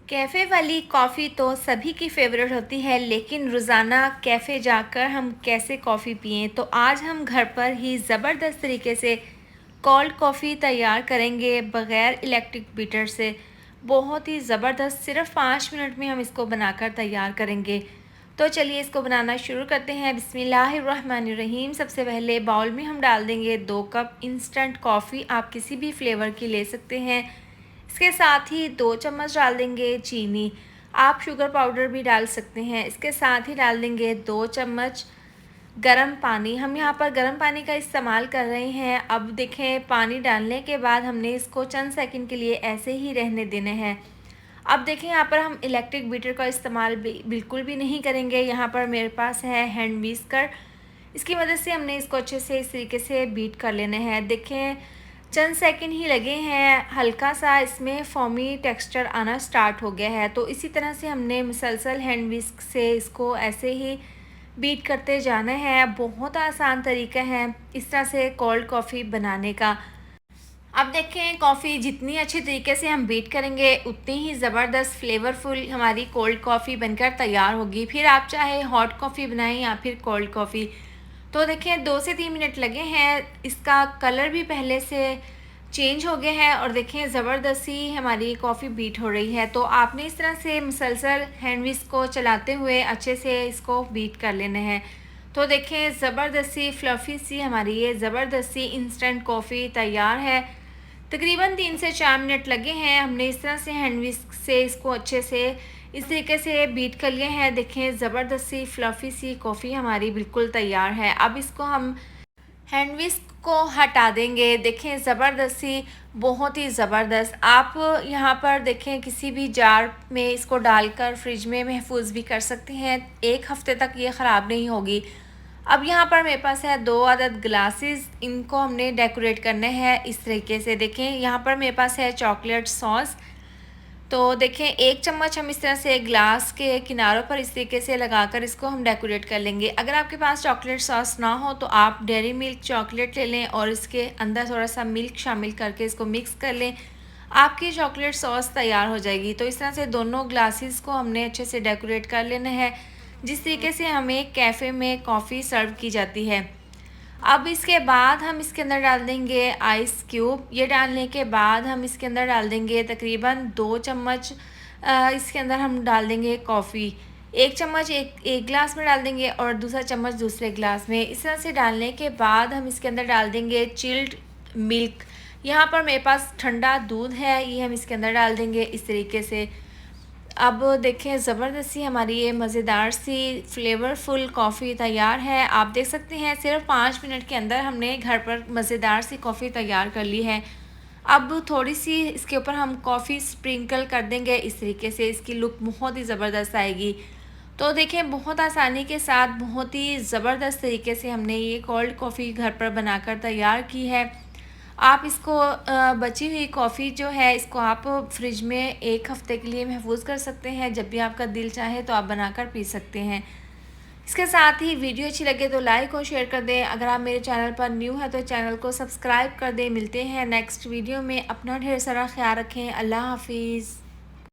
Cafe वाली coffee तो सभी की फ़ेवरेट होती है, लेकिन रोज़ाना कैफ़े जाकर हम कैसे कॉफ़ी पिएँ? तो आज हम घर पर ही ज़बरदस्त तरीके से कोल्ड कॉफ़ी तैयार करेंगे बग़ैर इलेक्ट्रिक बीटर से। बहुत ही ज़बरदस्त, सिर्फ़ 5 मिनट में हम इसको बनाकर तैयार करेंगे। तो चलिए इसको बनाना शुरू करते हैं। बिस्मिल्लाहिर्रहमानिर्रहीम। सबसे पहले बाउल में हम डाल देंगे 2 कप इंस्टेंट कॉफ़ी, आप किसी भी फ्लेवर की ले सकते हैं। इसके साथ ही 2 चम्मच डाल देंगे चीनी, आप शुगर पाउडर भी डाल सकते हैं। इसके साथ ही डाल देंगे 2 चम्मच गरम पानी, हम यहाँ पर गरम पानी का इस्तेमाल कर रहे हैं। अब देखें, पानी डालने के बाद हमने इसको चंद सेकंड के लिए ऐसे ही रहने देने हैं। अब देखें, यहाँ पर हम इलेक्ट्रिक बीटर का इस्तेमाल बिल्कुल भी नहीं करेंगे। यहाँ पर मेरे पास है हैंड व्हिस्कर, इसकी मदद से हमने इसको अच्छे से इस तरीके से बीट कर लेने हैं। देखें, चंद सेकंड ही लगे हैं, हल्का सा इसमें फोमी टेक्सचर आना स्टार्ट हो गया है। तो इसी तरह से हमने मुसलसल हैंड व्हिस्क से इसको ऐसे ही बीट करते जाना है। बहुत आसान तरीका है इस तरह से कोल्ड कॉफ़ी बनाने का। अब देखें, कॉफ़ी जितनी अच्छी तरीके से हम बीट करेंगे उतनी ही ज़बरदस्त फ्लेवरफुल हमारी कोल्ड कॉफ़ी बनकर तैयार होगी। फिर आप चाहे हॉट कॉफ़ी बनाएं या फिर कोल्ड कॉफ़ी। तो देखें, 2 से 3 मिनट लगे हैं, इसका कलर भी पहले से चेंज हो गया है और देखें ज़बरदस्त सी हमारी कॉफ़ी बीट हो रही है। तो आपने इस तरह से मुसलसल हैंड व्हिस्क को चलाते हुए अच्छे से इसको बीट कर लेना है। तो देखें, ज़बरदस्त सी फ्लफ़ी सी हमारी ये ज़बरदस्त सी इंस्टेंट कॉफ़ी तैयार है। तकरीबन 3 से 4 मिनट लगे हैं, हमने इस तरह से हैंड व्हिस्क से इसको अच्छे से इस तरीके से बीट कर लिए हैं। देखें, ज़बरदस्त सी फ्लफ़ी सी कॉफ़ी हमारी बिल्कुल तैयार है। अब इसको हम हैंड व्हिस्क को हटा देंगे। देखें, ज़बरदस्त सी, बहुत ही ज़बरदस्त। आप यहाँ पर देखें, किसी भी जार में इसको डालकर फ्रिज में महफूज भी कर सकते हैं, 1 हफ़्ते तक ये ख़राब नहीं होगी। अब यहाँ पर मेरे पास है 2 अदद ग्लासेस, इनको हमने डेकोरेट करने हैं इस तरीके से। देखें, यहाँ पर मेरे पास है चॉकलेट सॉस। तो देखें, 1 चम्मच हम इस तरह से ग्लास के किनारों पर इस तरीके से लगाकर इसको हम डेकोरेट कर लेंगे। अगर आपके पास चॉकलेट सॉस ना हो तो आप डेयरी मिल्क चॉकलेट ले लें और इसके अंदर थोड़ा सा मिल्क शामिल करके इसको मिक्स कर लें, आपकी चॉकलेट सॉस तैयार हो जाएगी। तो इस तरह से दोनों ग्लासेस को हमने अच्छे से डेकोरेट कर लेना है, जिस तरीके से हमें कैफ़े में कॉफ़ी सर्व की जाती है। अब इसके बाद हम इसके अंदर डाल देंगे आइस क्यूब। ये डालने के बाद हम इसके अंदर डाल देंगे तकरीबन 2 चम्मच, इसके अंदर हम डाल देंगे कॉफ़ी। 1 चम्मच एक गिलास में डाल देंगे और दूसरा चम्मच दूसरे गिलास में। इस तरह से डालने के बाद हम इसके अंदर डाल देंगे चिल्ड मिल्क। यहाँ पर मेरे पास ठंडा दूध है, ये हम इसके अंदर डाल देंगे इस तरीके से। अब देखें, ज़बरदस्त सी हमारी ये मज़ेदार सी फ्लेवरफुल कॉफ़ी तैयार है। आप देख सकते हैं, सिर्फ 5 मिनट के अंदर हमने घर पर मज़ेदार सी कॉफ़ी तैयार कर ली है। अब थोड़ी सी इसके ऊपर हम कॉफ़ी स्प्रिंकल कर देंगे इस तरीके से, इसकी लुक बहुत ही ज़बरदस्त आएगी। तो देखें, बहुत आसानी के साथ बहुत ही ज़बरदस्त तरीके से हमने ये कोल्ड कॉफ़ी घर पर बनाकर तैयार की है। आप इसको बची हुई कॉफ़ी जो है, इसको आप फ्रिज में 1 हफ़्ते के लिए महफूज कर सकते हैं। जब भी आपका दिल चाहे तो आप बनाकर पी सकते हैं। इसके साथ ही वीडियो अच्छी लगे तो लाइक और शेयर कर दें। अगर आप मेरे चैनल पर न्यू हैं तो चैनल को सब्सक्राइब कर दें। मिलते हैं नेक्स्ट वीडियो में, अपना ढेर सारा ख्याल रखें। अल्लाह हाफिज़।